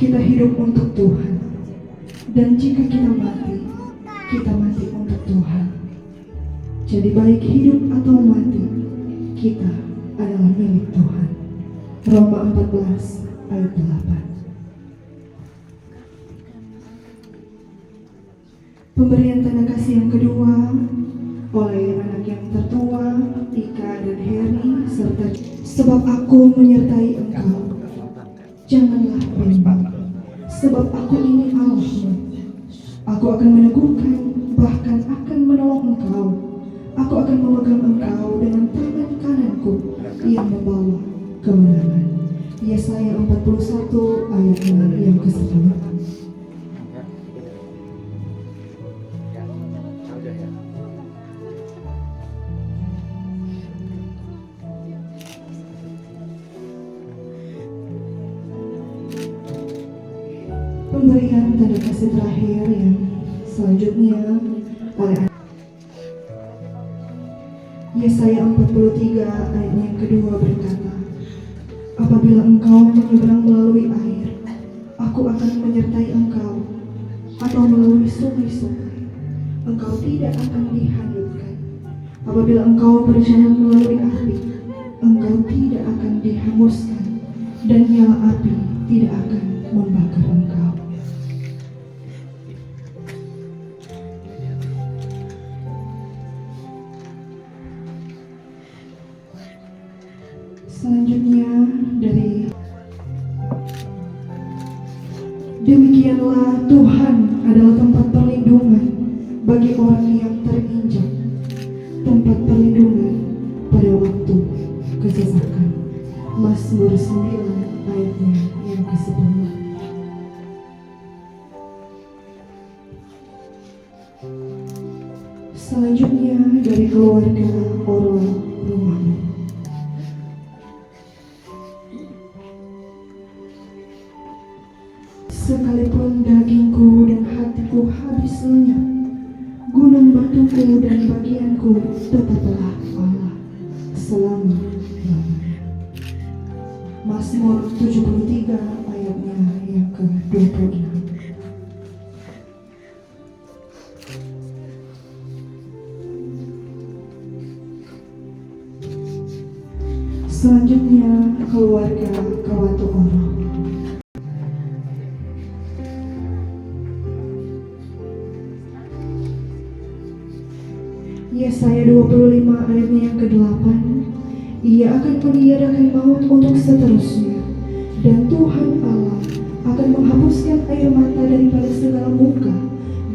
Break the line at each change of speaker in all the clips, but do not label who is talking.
kita hidup untuk Tuhan. Dan jika kita mati untuk Tuhan. Jadi baik hidup atau mati, kita adalah milik Tuhan. Roma 14 ayat 8. Pemberian tanda kasih yang kedua oleh anak yang tertua, Ika dan Heri, serta sebab aku menyertai engkau. Janganlah bimbang, sebab aku ini Allahmu. Aku akan meneguhkan, bahkan akan menolong engkau. Aku akan memegang engkau dengan tangan kananku yang membawa kemenangan. Yesaya 41 ayat yang ke-10. Pemberian tanda kasih terakhir yang selanjutnya oleh Yesaya 43 ayat yang kedua berkata, apabila engkau menyeberang melalui air, aku akan menyertai engkau, atau melalui sungai-sungai, engkau tidak akan dihanyutkan. Apabila engkau berjalan melalui api, engkau tidak akan dihanguskan, dan nyala api tidak akan membakar engkau. Selanjutnya dari demikianlah Tuhan adalah tempat perlindungan bagi orang yang terinjak, tempat perlindungan pada waktu kesesakan. Mazmur 9 ayatnya yang ke-10. Selanjutnya dari keluarga orang rumahmu. Sekalipun dagingku dan hatiku habis lenyap, gunung batuku dan bagianku tetaplah Allah selama-lamanya. Mazmur 73 ayatnya yang ke-26. Selanjutnya keluarga Kawatu Oro. Yesaya 25 ayatnya yang ke-8. Ia akan meniadakan maut untuk seterusnya, dan Tuhan Allah akan menghapuskan air mata daripada segala muka,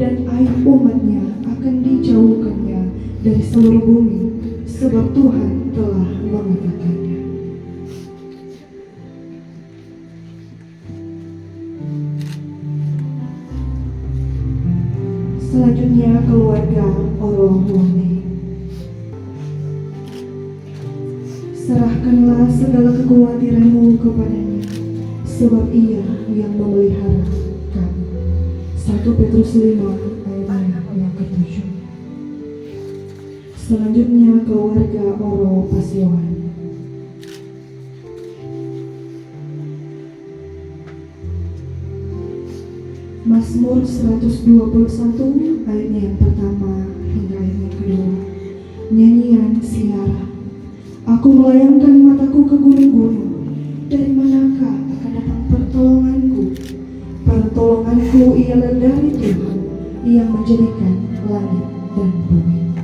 dan aib umatnya akan dijauhkannya dari seluruh bumi, sebab Tuhan telah mengatakannya. Selanjutnya keluarga Orohuane. Serahkanlah segala kekhawatiranmu kepadanya, sebab ia yang memelihara kamu. 1 Petrus 5 ayatnya yang ke-7. Selanjutnya keluarga Oro Pasiohan. Mazmur 121 ayatnya yang pertama hingga ayat yang kedua. Nyanyian Siara. Aku melayangkan mataku ke gunung-gunung, dari manakah akan datang pertolonganku? Pertolonganku ialah dari Tuhan yang menjadikan langit dan bumi.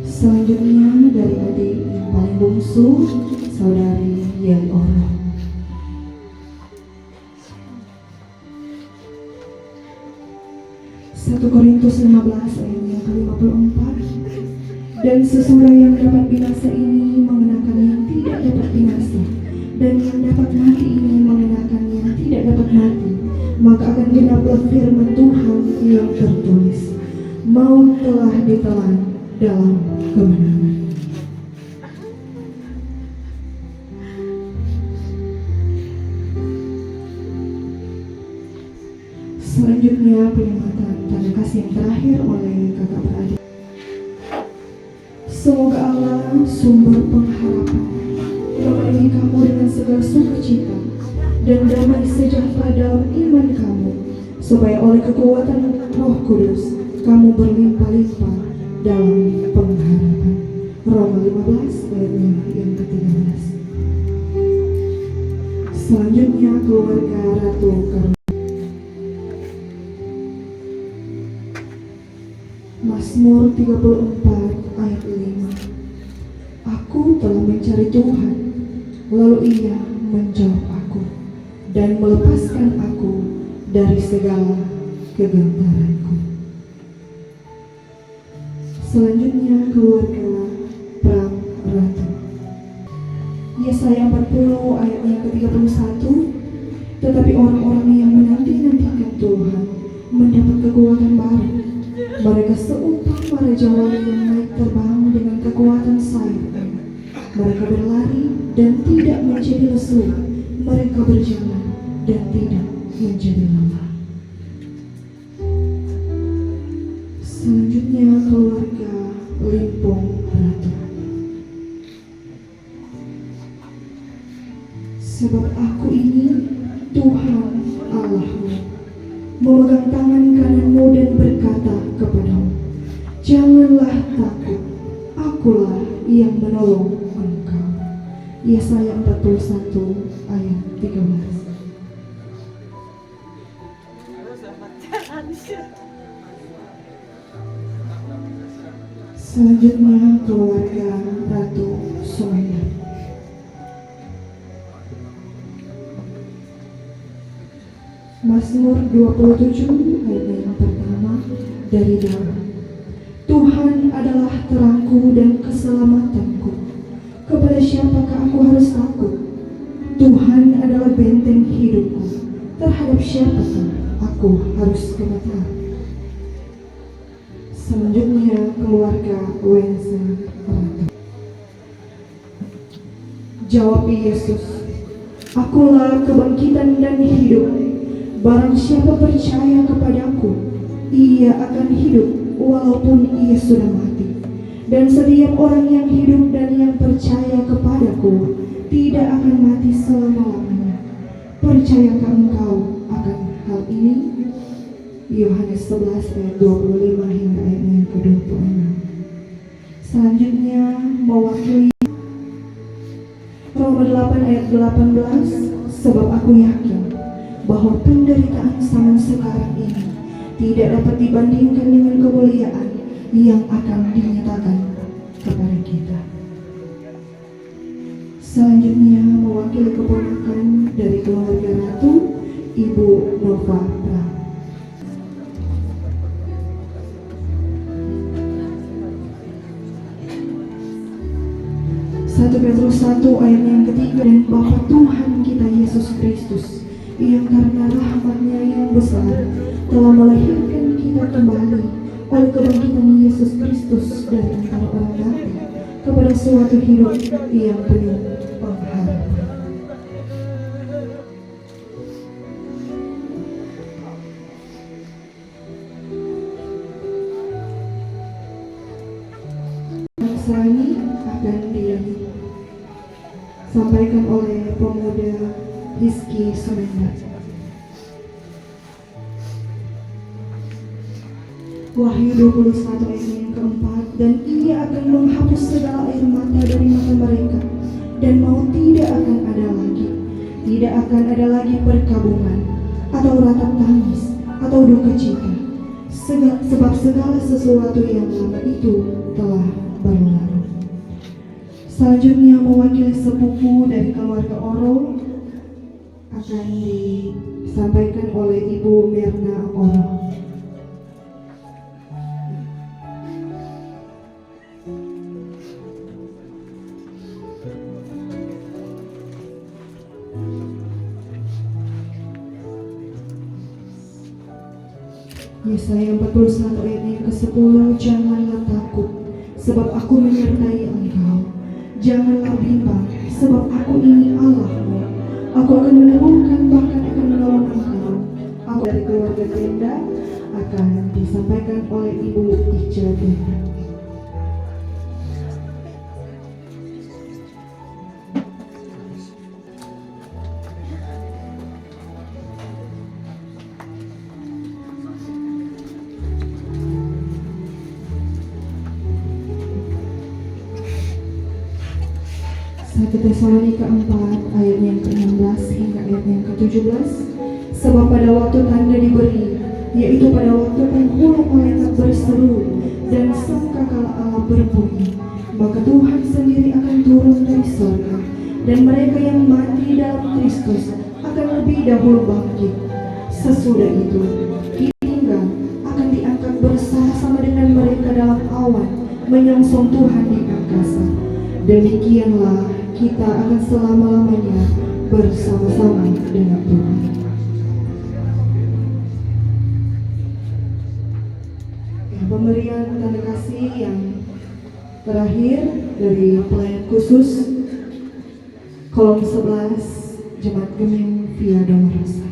Selanjutnya dari adik yang paling bungsu, saudari Yai Oro. Korintus 15 ayat yang ke-54. Dan sesudah yang dapat binasa ini mengenakan yang tidak dapat binasa, dan yang dapat mati ini mengenakan yang tidak dapat mati, maka akan genaplah firman Tuhan yang tertulis, maut telah ditelan dalam kemenangan. Selanjutnya penyematan tanda kasih yang terakhir oleh kakak beradik. Semoga Allah sumber pengharapan, memenuhi kamu dengan segala sukacita dan damai sejahtera dalam iman kamu, supaya oleh kekuatan Roh Kudus kamu berlimpah-limpah dalam pengharapan. Roma 15 ayatnya yang ke-13. Selanjutnya keluarga Ratu Karunia. Mazmur 34 ayat 5. Aku telah mencari Tuhan, lalu Ia menjawab aku dan melepaskan aku dari segala kegentaranku. Selanjutnya keluarga Pram Ratu. Yesaya 40 ayat yang ke-31. Tetapi orang-orang yang menanti-nantikan Tuhan mendapat kekuatan baru. Mereka seumpama raja wali yang naik terbang dengan kekuatan sayap. Mereka berlari dan tidak menjadi lesu. Mereka berjalan dan tidak menjadi lelah. Selanjutnya keluarga Limpong Ratu. Sebab aku ini Tuhan Allahmu, memegang tangan kananmu dan berkata kepadamu, janganlah takut, akulah yang menolong engkau. Yesaya 41 ayat 13. Selanjutnya keluarga Ratu Sumedang. Mazmur 27 ayat yang pertama dari dalam. Tuhan adalah terangku dan keselamatanku. Kepada siapakah aku harus takut? Tuhan adalah benteng hidupku. Terhadap siapakah aku harus gemetar? Selanjutnya keluarga Wensa Ratu. Jawab Yesus, akulah kebangkitan dan hidup. Barang siapa percaya kepadaku, ia akan hidup walaupun ia sudah mati. Dan setiap orang yang hidup dan yang percaya kepadaku tidak akan mati selama-lamanya. Percayakah engkau akan hal ini? Yohanes 11 ayat 25 hingga ayat yang ke-26. Selanjutnya mewakili Roma 8 ayat 18. Sebab aku yakin bahwa penderitaan zaman sekarang ini tidak dapat dibandingkan dengan kemuliaan yang akan dinyatakan kepada kita. Selanjutnya mewakili keponakan dari keluarga Ratu, Ibu Nova Pram. 1 Petrus 1 ayat yang ketiga. Dan Bapa Tuhan kita Yesus Kristus, yang karena rahmat-Nya yang besar telah melahirkan kita kembali oleh kebangkitan Yesus Kristus dari antara orang mati kepada suatu hidup yang penuh pengharapan. Ini akan disampaikan oleh pemuda Rizky Sumenda. Wahyu 21 ayat yang keempat. Dan ia akan menghapus segala air mata dari mata mereka, dan maut tidak akan ada lagi. Tidak akan ada lagi perkabungan, atau ratap tangis, atau duka cita, sebab segala sesuatu yang lama itu telah berlalu. Selanjutnya mewakili sepupu dari keluarga Oro akan disampaikan oleh Ibu Mirna Oro. Yesaya 41 ayat yang ke-10. Janganlah takut, sebab aku menyertai engkau. Janganlah bimbang, sebab aku ini Allahmu. Aku akan meneguhkan, bahkan akan menolong engkau. Aku dari keluarga Tenda akan disampaikan oleh Ibu Ica Tenda. 1 Tesalonika 4 ayat yang ke-16 hingga ayat yang ke-17. Sebab pada waktu tanda diberi, yaitu pada waktu penghulu malaikat berseru dan sangkakala Allah berbunyi, maka Tuhan sendiri akan turun dari surga, dan mereka yang mati dalam Kristus akan lebih dahulu bangkit. Sesudah itu, kita akan diangkat bersama-sama dengan mereka dalam awan menyongsong Tuhan di angkasa. Demikianlah kita akan selama-lamanya bersama-sama dengan Tuhan. Pemberian tanda kasih yang terakhir dari pelayan khusus kolom 11 Jemaat Gemim Via Dolorosa.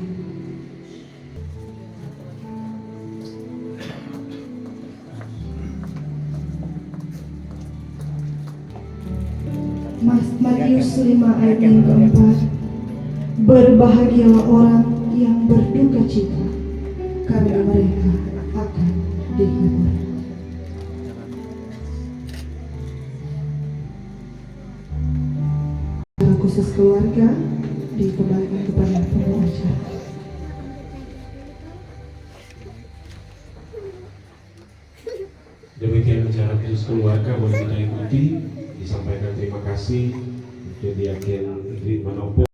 Matius 5 ayat yang keempat. Berbahagialah orang yang berduka cita, karena mereka akan dihibur. Khusus keluarga dikembalikan kepada pengajar.
Demikian acara khusus keluarga boleh kita ikuti. Disampaikan terima kasih untuk Diaken Manopo.